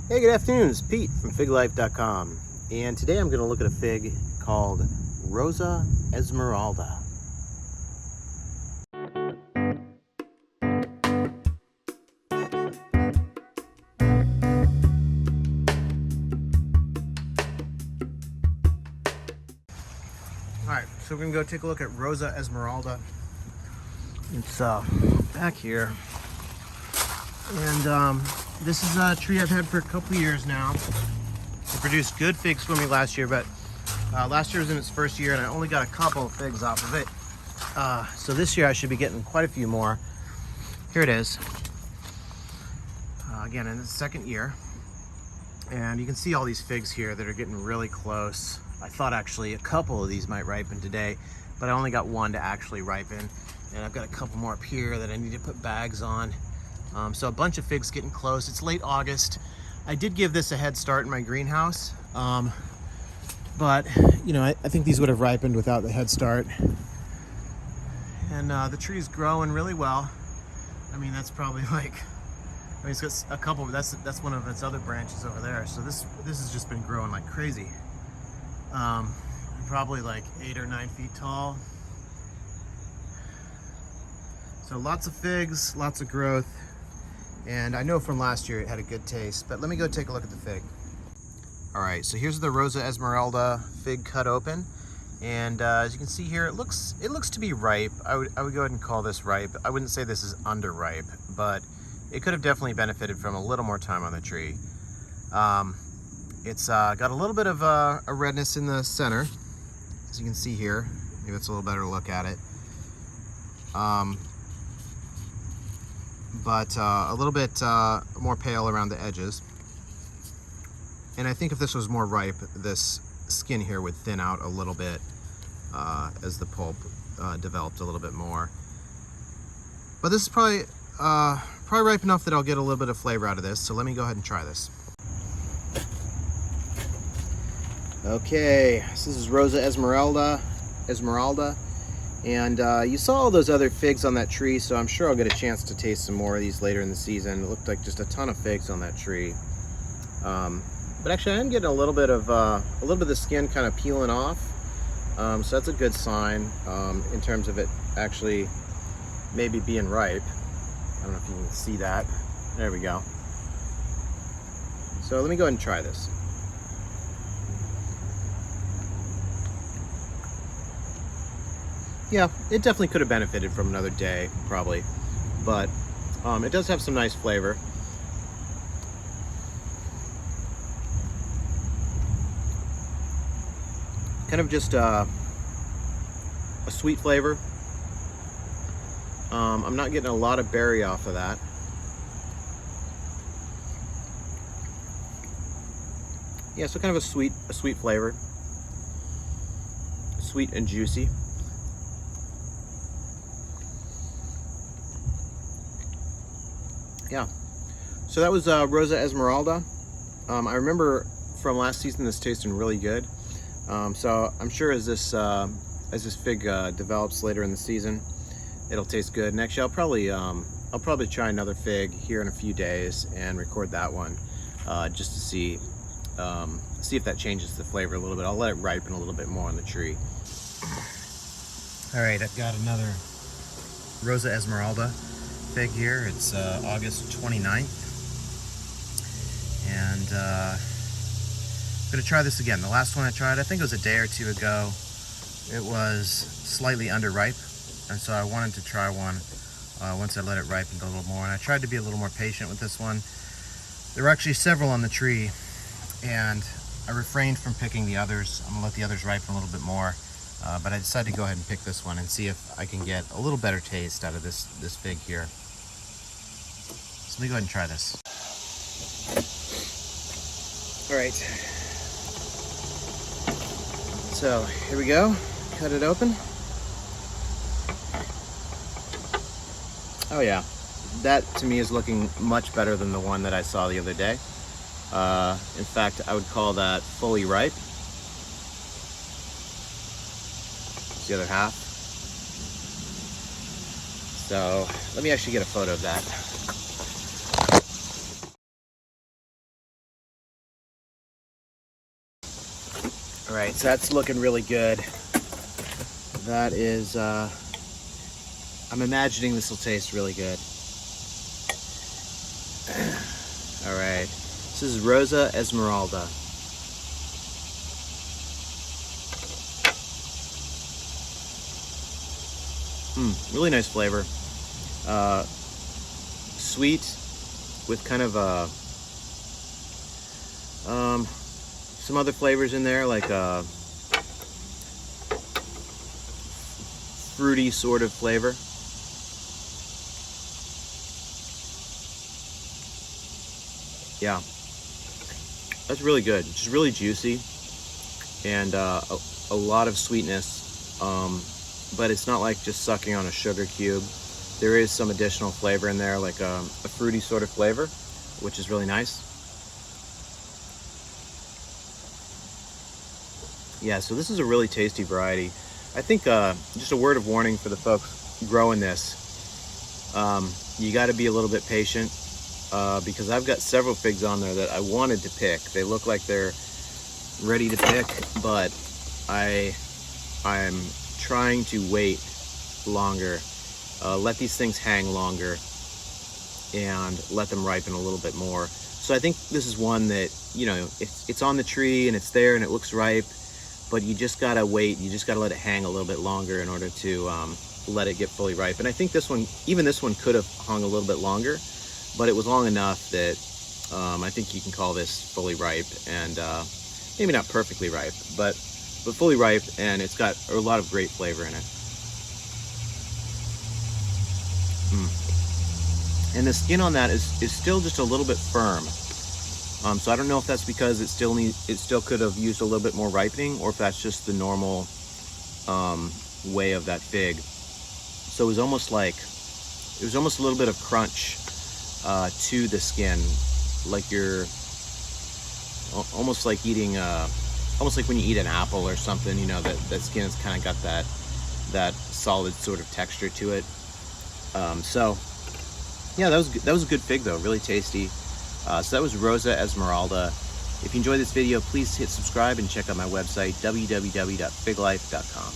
Hey, good afternoon. It's Pete from figlife.com, and today I'm going to look at a fig called Rosa Esmeralda. Alright, so we're going to go take a look at Rosa Esmeralda. It's back here, and this is a tree I've had for a couple years now. It produced good figs for me last year, but last year was in its first year and I only got a couple of figs off of it. So this year I should be getting quite a few more. Here it is. Again, in the second year. And you can see all these figs here that are getting really close. I thought actually a couple of these might ripen today, but I only got one to actually ripen. And I've got a couple more up here that I need to put bags on. So a bunch of figs getting close. It's late August. I did give this a head start in my greenhouse, but you know, I think these would have ripened without the head start. And the tree's growing really well. I mean, that's probably like, I mean, it's got a couple. That's one of its other branches over there. So this has just been growing like crazy. Probably like 8 or 9 feet tall. So lots of figs, lots of growth. And I know from last year it had a good taste, but let me go take a look at the fig. All right, so here's the Rosa Esmeralda fig cut open. And as you can see here, it looks to be ripe. I would go ahead and call this ripe. I wouldn't say this is underripe, but it could have definitely benefited from a little more time on the tree. It's got a little bit of a redness in the center, as you can see here. Maybe it's a little better to look at it. But a little bit more pale around the edges. And I think if this was more ripe, this skin here would thin out a little bit as the pulp developed a little bit more. But this is probably ripe enough that I'll get a little bit of flavor out of this. So let me go ahead and try this. Okay, so this is Rosa Esmeralda. And you saw all those other figs on that tree, so I'm sure I'll get a chance to taste some more of these later in the season. It looked like just a ton of figs on that tree. But actually I am getting a little bit of the skin kind of peeling off. So that's a good sign in terms of it actually maybe being ripe. I don't know if you can see that. There we go. So let me go ahead and try this. Yeah, it definitely could have benefited from another day, probably, but it does have some nice flavor. Kind of just a sweet flavor. I'm not getting a lot of berry off of that. Yeah, so kind of a sweet flavor. Sweet and juicy. Yeah, so that was Rosa Esmeralda. I remember from last season this tasting really good. So I'm sure as this fig develops later in the season, it'll taste good. And actually, I'll probably try another fig here in a few days and record that one just to see if that changes the flavor a little bit. I'll let it ripen a little bit more on the tree. All right, I've got another Rosa Esmeralda fig here. It's August 29th, and I'm gonna try this again. The last one I tried, I think it was a day or two ago, it was slightly underripe, and so I wanted to try one once I let it ripen a little more, and I tried to be a little more patient with this one. There were actually several on the tree, and I refrained from picking the others. I'm gonna let the others ripen a little bit more, but I decided to go ahead and pick this one and see if I can get a little better taste out of this fig here. So let me go ahead and try this. All right. So here we go. Cut it open. Oh yeah, that to me is looking much better than the one that I saw the other day. In fact, I would call that fully ripe. It's the other half. So let me actually get a photo of that. All right, so that's looking really good. That is, I'm imagining this will taste really good. All right, this is Rosa Esmeralda. Really nice flavor. Sweet with kind of some other flavors in there, like fruity sort of flavor. Yeah, that's really good. It's really juicy and a lot of sweetness, but it's not like just sucking on a sugar cube. There is some additional flavor in there, like a fruity sort of flavor, which is really nice. Yeah, so this is a really tasty variety. I think just a word of warning for the folks growing this, you got to be a little bit patient because I've got several figs on there that I wanted to pick. They look like they're ready to pick, but I'm trying to wait longer, let these things hang longer and let them ripen a little bit more. So I think this is one that, you know, it's on the tree and it's there and it looks ripe, but you just gotta wait, you just gotta let it hang a little bit longer in order to let it get fully ripe. And I think this one, even this one could have hung a little bit longer, but it was long enough that I think you can call this fully ripe, and maybe not perfectly ripe, but fully ripe, and it's got a lot of great flavor in it. And the skin on that is still just a little bit firm. So I don't know if that's because it still could have used a little bit more ripening, or if that's just the normal way of that fig. So it was almost a little bit of crunch to the skin, like you're almost like eating almost like when you eat an apple or something, you know, that skin has kind of got that solid sort of texture to it. So yeah, that was a good fig though, really tasty. So that was Rosa Esmeralda. If you enjoyed this video, please hit subscribe and check out my website, www.figlife.com.